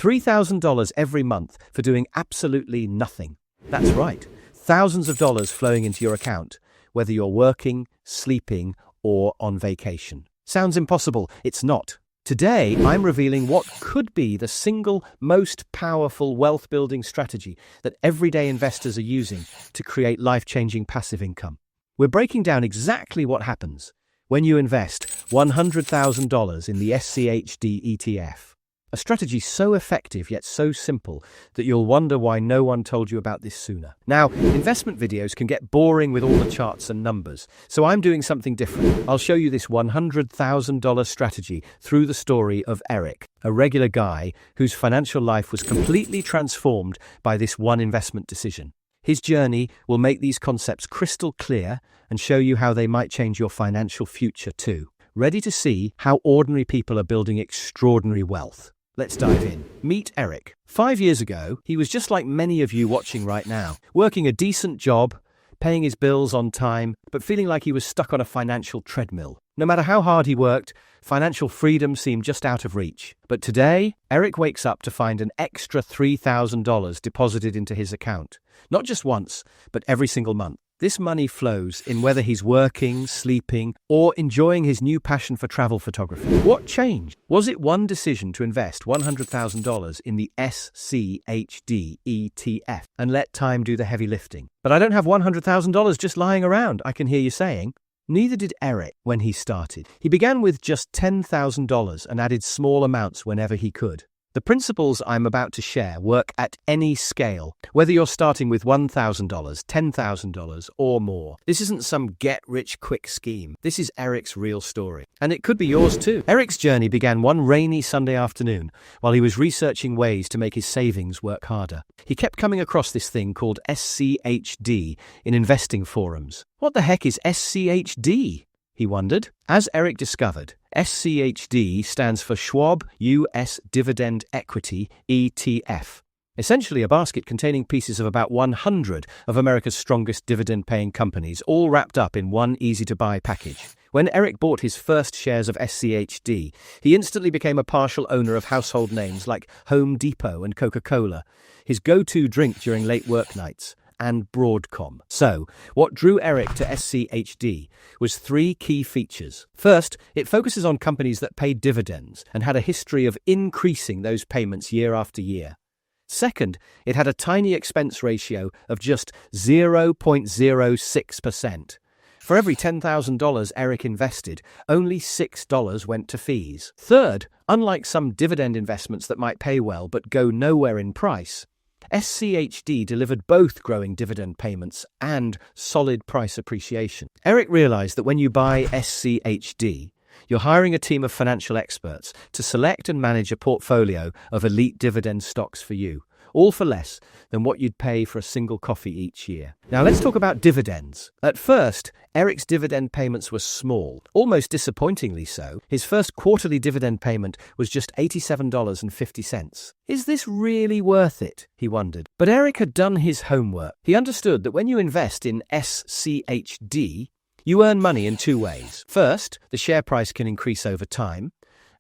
$3,000 every month for doing absolutely nothing. That's right, thousands of dollars flowing into your account, whether you're working, sleeping, or on vacation. Sounds impossible. It's not. Today, I'm revealing what could be the single most powerful wealth-building strategy that everyday investors are using to create life-changing passive income. We're breaking down exactly what happens when you invest $100,000 in the SCHD ETF. A strategy so effective yet so simple that you'll wonder why no one told you about this sooner. Now, investment videos can get boring with all the charts and numbers, so I'm doing something different. I'll show you this $100,000 strategy through the story of Eric, a regular guy whose financial life was completely transformed by this one investment decision. His journey will make these concepts crystal clear and show you how they might change your financial future too. Ready to see how ordinary people are building extraordinary wealth? Let's dive in. Meet Eric. 5 years ago, he was just like many of you watching right now, working a decent job, paying his bills on time, but feeling like he was stuck on a financial treadmill. No matter how hard he worked, financial freedom seemed just out of reach. But today, Eric wakes up to find an extra $3,000 deposited into his account. Not just once, but every single month. This money flows in whether he's working, sleeping, or enjoying his new passion for travel photography. What changed? Was it one decision to invest $100,000 in the SCHD ETF and let time do the heavy lifting? But I don't have $100,000 just lying around, I can hear you saying. Neither did Eric when he started. He began with just $10,000 and added small amounts whenever he could. The principles I'm about to share work at any scale, whether you're starting with $1,000, $10,000, or more. This isn't some get-rich-quick scheme. This is Eric's real story. And it could be yours too. Eric's journey began one rainy Sunday afternoon while he was researching ways to make his savings work harder. He kept coming across this thing called SCHD in investing forums. What the heck is SCHD? He wondered. As Eric discovered, SCHD stands for Schwab US Dividend Equity ETF, essentially a basket containing pieces of about 100 of America's strongest dividend-paying companies, all wrapped up in one easy-to-buy package. When Eric bought his first shares of SCHD, he instantly became a partial owner of household names like Home Depot and Coca-Cola, his go-to drink during late work nights, and Broadcom. So, what drew Eric to SCHD was three key features. First, it focuses on companies that paid dividends and had a history of increasing those payments year after year. Second, it had a tiny expense ratio of just 0.06%. For every $10,000 Eric invested, only $6 went to fees. Third, unlike some dividend investments that might pay well but go nowhere in price, SCHD delivered both growing dividend payments and solid price appreciation. Eric realized that when you buy SCHD, you're hiring a team of financial experts to select and manage a portfolio of elite dividend stocks for you, all for less than what you'd pay for a single coffee each year. Now let's talk about dividends. At first, Eric's dividend payments were small, almost disappointingly so. His first quarterly dividend payment was just $87.50. Is this really worth it? He wondered. But Eric had done his homework. He understood that when you invest in SCHD, you earn money in two ways. First, the share price can increase over time.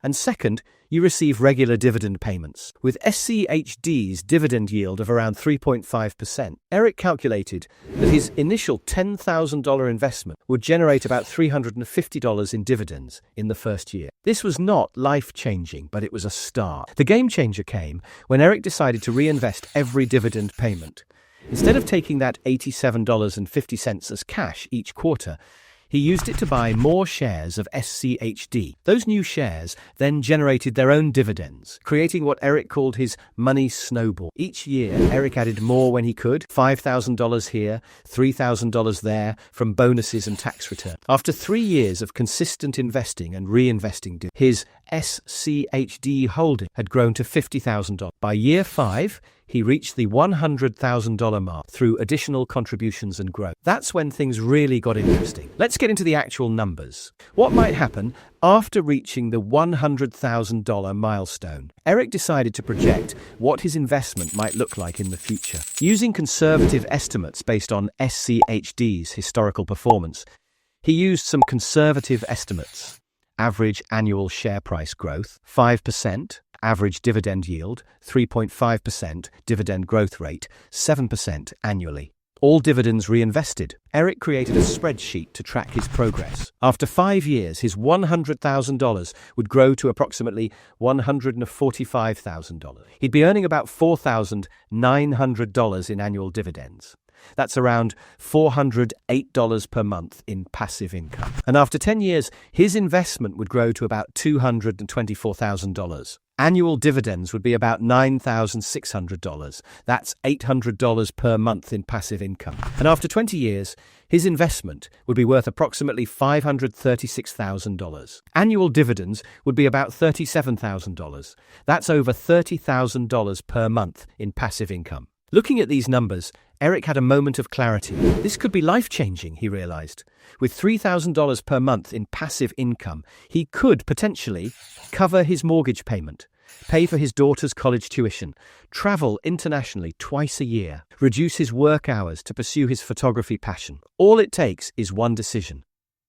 And second, you receive regular dividend payments. With SCHD's dividend yield of around 3.5%, Eric calculated that his initial $10,000 investment would generate about $350 in dividends in the first year. This was not life-changing, but it was a start. The game changer came when Eric decided to reinvest every dividend payment. Instead of taking that $87.50 as cash each quarter, he used it to buy more shares of SCHD. Those new shares then generated their own dividends, creating what Eric called his money snowball. Each year, Eric added more when he could, $5,000 here, $3,000 there, from bonuses and tax return. After 3 years of consistent investing and reinvesting, his SCHD holding had grown to $50,000. By year 5, he reached the $100,000 mark through additional contributions and growth. That's when things really got interesting. Let's get into the actual numbers. What might happen after reaching the $100,000 milestone? Eric decided to project what his investment might look like in the future. Using conservative estimates based on SCHD's historical performance, he used some conservative estimates. Average annual share price growth, 5%. Average dividend yield, 3.5%, dividend growth rate, 7% annually. All dividends reinvested. Eric created a spreadsheet to track his progress. After 5 years, his $100,000 would grow to approximately $145,000. He'd be earning about $4,900 in annual dividends. That's around $408 per month in passive income. And after 10 years, his investment would grow to about $224,000. Annual dividends would be about $9,600. That's $800 per month in passive income. And after 20 years, his investment would be worth approximately $536,000. Annual dividends would be about $37,000. That's over $30,000 per month in passive income. Looking at these numbers, Eric had a moment of clarity. This could be life-changing, he realized. With $3,000 per month in passive income, he could potentially cover his mortgage payment, pay for his daughter's college tuition, travel internationally twice a year, reduce his work hours to pursue his photography passion. All it takes is one decision.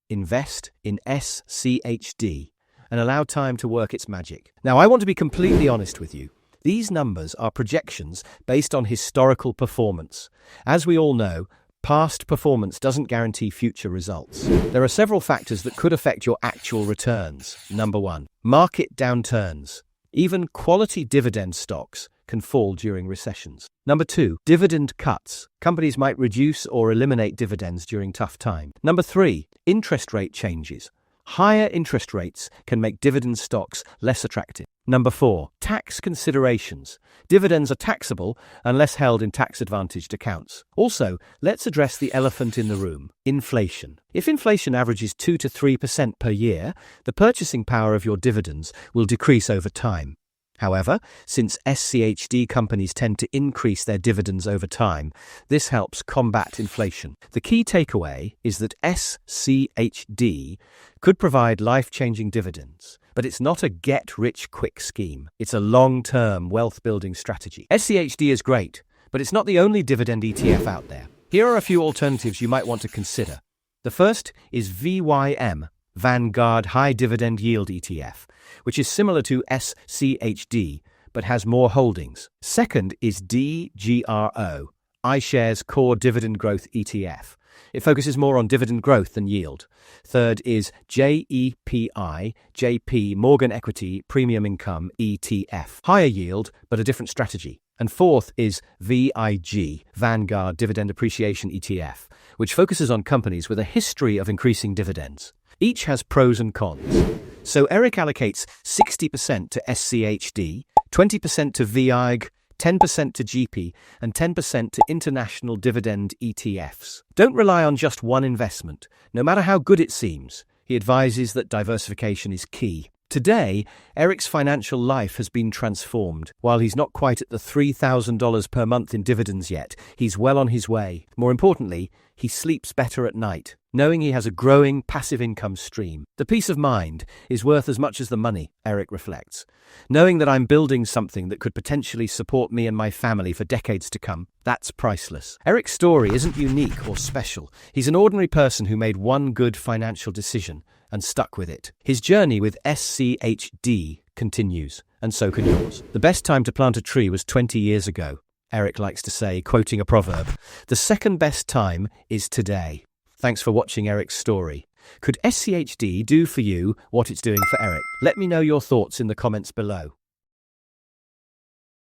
Invest in SCHD and allow time to work its magic. Now, I want to be completely honest with you. These numbers are projections based on historical performance. As we all know, past performance doesn't guarantee future results. There are several factors that could affect your actual returns. Number 1, market downturns. Even quality dividend stocks can fall during recessions. Number 2, dividend cuts. Companies might reduce or eliminate dividends during tough times. Number 3, interest rate changes. Higher interest rates can make dividend stocks less attractive. Number 4, tax considerations. Dividends are taxable unless held in tax-advantaged accounts. Also, let's address the elephant in the room, inflation. If inflation averages 2 to 3% per year, the purchasing power of your dividends will decrease over time. However, since SCHD companies tend to increase their dividends over time, this helps combat inflation. The key takeaway is that SCHD could provide life-changing dividends, but it's not a get-rich-quick scheme. It's a long-term wealth-building strategy. SCHD is great, but it's not the only dividend ETF out there. Here are a few alternatives you might want to consider. The first is VYM, Vanguard High Dividend Yield ETF, which is similar to SCHD, but has more holdings. Second is DGRO, iShares Core Dividend Growth ETF. It focuses more on dividend growth than yield. Third is JEPI, JP Morgan Equity Premium Income ETF. Higher yield, but a different strategy. And fourth is VIG, Vanguard Dividend Appreciation ETF, which focuses on companies with a history of increasing dividends. Each has pros and cons. So Eric allocates 60% to SCHD, 20% to VIG, 10% to GP, and 10% to international dividend ETFs. Don't rely on just one investment. No matter how good it seems, he advises that diversification is key. Today, Eric's financial life has been transformed. While he's not quite at the $3,000 per month in dividends yet, he's well on his way. More importantly, he sleeps better at night, knowing he has a growing passive income stream. The peace of mind is worth as much as the money, Eric reflects. Knowing that I'm building something that could potentially support me and my family for decades to come, that's priceless. Eric's story isn't unique or special. He's an ordinary person who made one good financial decision and stuck with it. His journey with SCHD continues, and so can yours. The best time to plant a tree was 20 years ago, Eric likes to say, quoting a proverb. The second best time is today. Thanks for watching Eric's story. Could SCHD do for you what it's doing for Eric? Let me know your thoughts in the comments below.